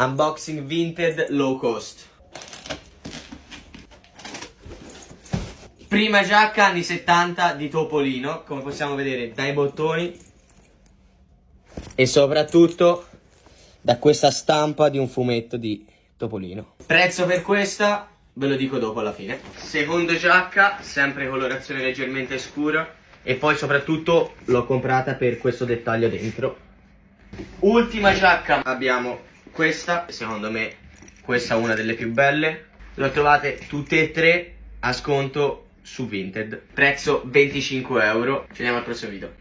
Unboxing Vinted low cost. Prima giacca anni 70 di Topolino, come possiamo vedere dai bottoni e soprattutto da questa stampa di un fumetto di Topolino. Prezzo per questa ve lo dico dopo alla fine. Seconda giacca, sempre colorazione leggermente scura, e poi soprattutto l'ho comprata per questo dettaglio dentro. Ultima giacca, abbiamo questa, secondo me questa è una delle più belle. Le trovate tutte e tre a sconto su Vinted. Prezzo 25 euro. Ci vediamo al prossimo video.